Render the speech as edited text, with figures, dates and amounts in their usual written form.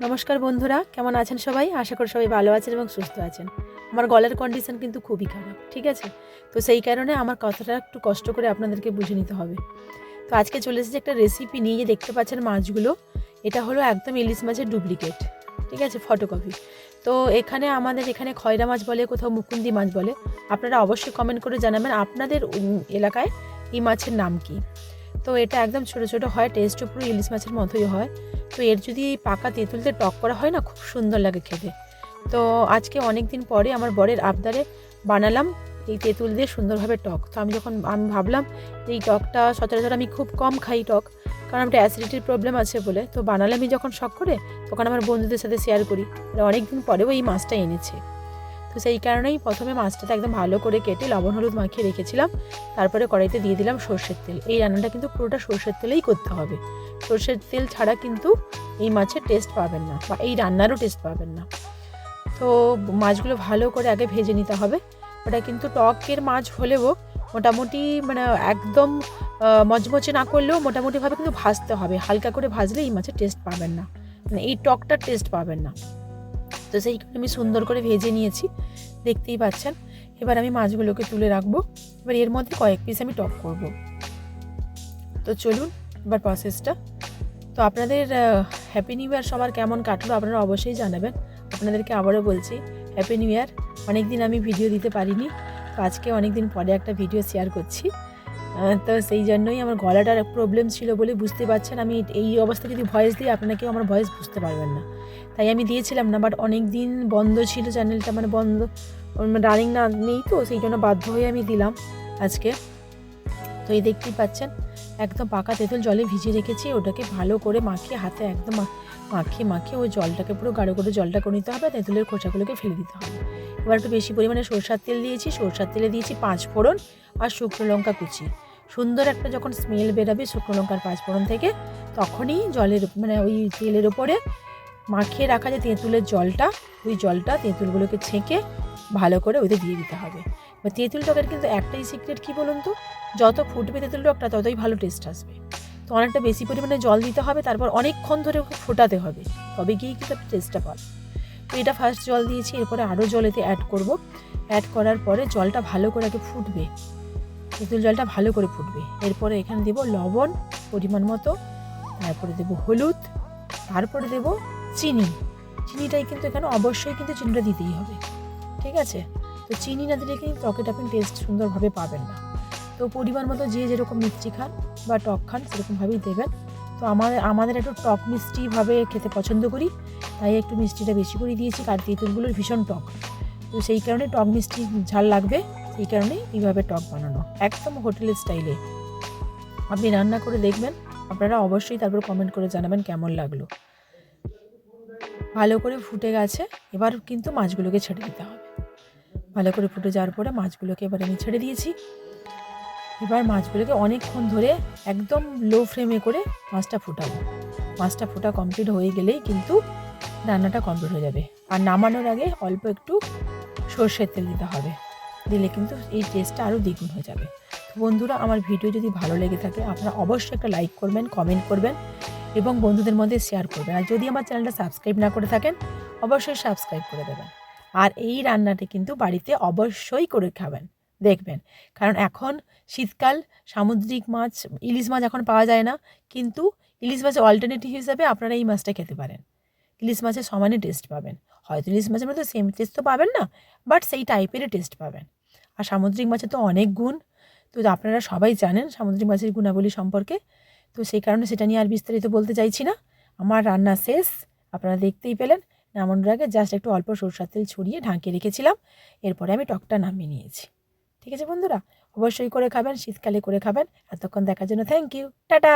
নমস্কার বন্ধুরা, কেমন আছেন সবাই? আশা করি সবাই ভালো আছেন এবং সুস্থ আছেন। আমার গলার কন্ডিশন কিন্তু খুবই খারাপ, ঠিক আছে? তো সেই কারণে আমার কথাটা একটু কষ্ট করে আপনাদেরকে বুঝে নিতে হবে। তো আজকে চলে এসেছি একটা রেসিপি নিয়ে, যে দেখতে পাচ্ছেন মাছগুলো, এটা হলো একদম ইলিশ মাছের ডুপ্লিকেট, ঠিক আছে, ফটোকপি। তো এখানে আমাদের এখানে খয়রা মাছ বলে, কোথাও মুকুন্দি মাছ বলে। আপনারা অবশ্যই কমেন্ট করে জানাবেন আপনাদের এলাকায় এই মাছের নাম কী। তো এটা একদম ছোটো ছোটো হয়, টেস্টও পুরো ইলিশ মাছের মতোই হয়। তো এর যদি পাকা তেঁতুলতে টক করা হয় না, খুব সুন্দর লাগে খেতে। তো আজকে অনেক দিন পরে আমার বরের আবদারে বানালাম এই তেঁতুল দিয়ে সুন্দরভাবে টক। তো আমি ভাবলাম যে এই টকটা সচরাচর আমি খুব কম খাই টক, কারণ একটা অ্যাসিডিটির প্রবলেম আছে বলে। তো বানালামই যখন শখ করে, তখন আমার বন্ধুদের সাথে শেয়ার করি। অনেক দিন পরেও এই মাছটা এনেছে। তো সেই কারণেই প্রথমে মাছটাতে একদম ভালো করে কেটে লবণ হলুদ মাখিয়ে রেখেছিলাম। তারপরে কড়াইতে দিয়ে দিলাম সর্ষের তেল। এই রান্নাটা কিন্তু পুরোটা সর্ষের তেলেই করতে হবে। সর্ষের তেল ছাড়া কিন্তু এই মাছের টেস্ট পাবেন না, বা এই রান্নারও টেস্ট পাবেন না। তো মাছগুলো ভালো করে আগে ভেজে নিতে হবে। ওটা কিন্তু টকের মাছ হলেও মোটামুটি মানে একদম মচমচে না করলেও মোটামুটিভাবে কিন্তু ভাজতে হবে। হালকা করে ভাজলে এই মাছের টেস্ট পাবেন না, মানে এই টকটার টেস্ট পাবেন না। তো সেই কারণে আমি সুন্দর করে ভেজে নিয়েছি, দেখতেই পাচ্ছেন। এবার আমি মাছগুলোকে তুলে রাখবো। এবার এর মধ্যে কয়েক পিস আমি টক করব। তো চলুন এবার প্রসেসটা। তো আপনাদের হ্যাপি নিউ ইয়ার সবার কেমন কাটলো আপনারা অবশ্যই জানাবেন। আপনাদেরকে আবারও বলছি হ্যাপি নিউ ইয়ার। অনেক দিন আমি ভিডিও দিতে পারিনি, তো আজকে অনেক দিন পরে একটা ভিডিও শেয়ার করছি। তো সেই জন্যই আমার গলাটার প্রবলেম ছিল বলে বুঝতে পারছেন। আমি এই অবস্থা যদি ভয়েস দিই, আপনারা কেউ আমার ভয়েস বুঝতে পারবেন না, তাই আমি দিয়েছিলাম না। বাট অনেক দিন বন্ধ ছিল চ্যানেলটা, মানে বন্ধ, রানিং না নেই, তো সেই জন্য বাধ্য হয়ে আমি দিলাম আজকে। তো এই দেখতেই পাচ্ছেন একদম পাকা তেঁতুল জলে ভিজিয়ে রেখেছি। ওটাকে ভালো করে মাখিয়ে হাতে একদম মাখিয়ে ওই জলটাকে পুরো গাঢ় করে জলটা করে নিতে হবে। তেঁতুলের খোসাগুলোকে ফেলে দিতে হবে। এবার একটু বেশি পরিমাণে সরষার তেল দিয়েছি। সরষার তেলে দিয়েছি 5 ফোড়ন আর শুকনো লঙ্কা কুচি। সুন্দর একটা যখন স্মেল বেরোবে শুকনো লঙ্কার 5 ফোড়ন থেকে, তখনই জলের মানে ওই তেলের ওপরে মাখিয়ে রাখা যে তেঁতুলের জলটা, ওই জলটা তেঁতুলগুলোকে ছেঁকে ভালো করে ওইতে দিয়ে দিতে হবে। এবার তেঁতুল টকের কিন্তু একটাই সিক্রেট, কী বলুন তো, যত ফুটবে তেঁতুল টকটা ততই ভালো টেস্ট আসবে। তো অনেকটা বেশি পরিমাণে জল দিতে হবে, তারপর অনেকক্ষণ ধরে ওকে ফোটাতে হবে, তবে গিয়েই কিন্তু টেস্টটা পাবে। তো এটা ফার্স্ট জল দিয়েছি, এরপরে আরও জল এতে অ্যাড করব। অ্যাড করার পরে জলটা ভালো করে আগে ফুটবে, তেঁতুল জলটা ভালো করে ফুটবে। এরপরে এখানে দেবো লবণ পরিমাণ মতো, তারপরে দেবো হলুদ, তারপরে দেবো চিনি। চিনিটাই কিন্তু এখানে অবশ্যই কিন্তু চিনিটা দিতেই হবে, ঠিক আছে? তো চিনি না দিলে কিন্তু টকেটা আপনি টেস্ট সুন্দরভাবে পাবেন না। তো পরিমাণ মতো যে যেরকম মিষ্টি খান বা টক খান সেরকমভাবেই দেবেন। তো আমাদের একটু টক মিষ্টিভাবে খেতে পছন্দ করি, তাই একটু মিষ্টিটা বেশি করে দিয়েছি। কারণ তেঁতুলগুলোর ভীষণ টক, তো সেই কারণে টক মিষ্টি ঝাল লাগবে। সেই কারণেই এইভাবে টক বানানো, একদম হোটেলের স্টাইলে। আপনি রান্না করে দেখবেন, আপনারা অবশ্যই তারপর কমেন্ট করে জানাবেন কেমন লাগলো। ভালো করে ফুটে গেছে, এবার কিন্তু মাছগুলোকে ছেড়ে দিতে হবে। ভালো করে ফুটে যাওয়ার পরে মাছগুলোকে এবার আমি ছেড়ে দিয়েছি। এবার মাছগুলোকে অনেকক্ষণ ধরে একদম লো ফ্লেমে করে মাছটা ফুটাবো। মাছটা ফোটা কমপ্লিট হয়ে গেলেই কিন্তু রান্নাটা কমপ্লিট হয়ে যাবে। আর নামানোর আগে অল্প একটু সর্ষের তেল দিতে হবে, দিলে কিন্তু এই টেস্টটা আরও দ্বিগুণ হয়ে যাবে। তো বন্ধুরা, আমার ভিডিও যদি ভালো লেগে থাকে আপনারা অবশ্যই একটা লাইক করবেন, কমেন্ট করবেন এবং বন্ধুদের মধ্যে শেয়ার করবেন। আর যদি আমার চ্যানেলটা সাবস্ক্রাইব না করে থাকেন, অবশ্যই সাবস্ক্রাইব করে দেবেন। আর এই রান্নাটি কিন্তু বাড়িতে অবশ্যই করে খাবেন, দেখবেন। কারণ এখন শীতকাল, সামুদ্রিক মাছ, ইলিশ মাছ এখন পাওয়া যায় না, কিন্তু ইলিশ মাছের অল্টারনেটিভ হিসাবে আপনারা এই মাছটা খেতে পারেন। ইলিশ মাছের সমানই টেস্ট পাবেন। হয়তো ইলিশ মাছের মধ্যে সেম টেস্ট তো পাবেন না, বাট সেই টাইপেরই টেস্ট পাবেন। আর সামুদ্রিক মাছের তো অনেক গুণ, তো আপনারা সবাই জানেন সামুদ্রিক মাছের গুণাবলী সম্পর্কে। তো সেই কারণে সেটা নিয়ে আর বিস্তারিত বলতে চাইছি না। আমার রান্না শেষ, আপনারা দেখতেই পেলেন। নামানোর আগে জাস্ট একটু অল্প সরষের তেল ছড়িয়ে ঢাকিয়ে রেখেছিলাম, এরপরে আমি টকটা নামিয়ে নিয়েছি। ঠিক আছে বন্ধুরা, অবশ্যই করে খাবেন, শীতকালে করে খাবেন। এতক্ষণ দেখার জন্য থ্যাংক ইউ, টাটা।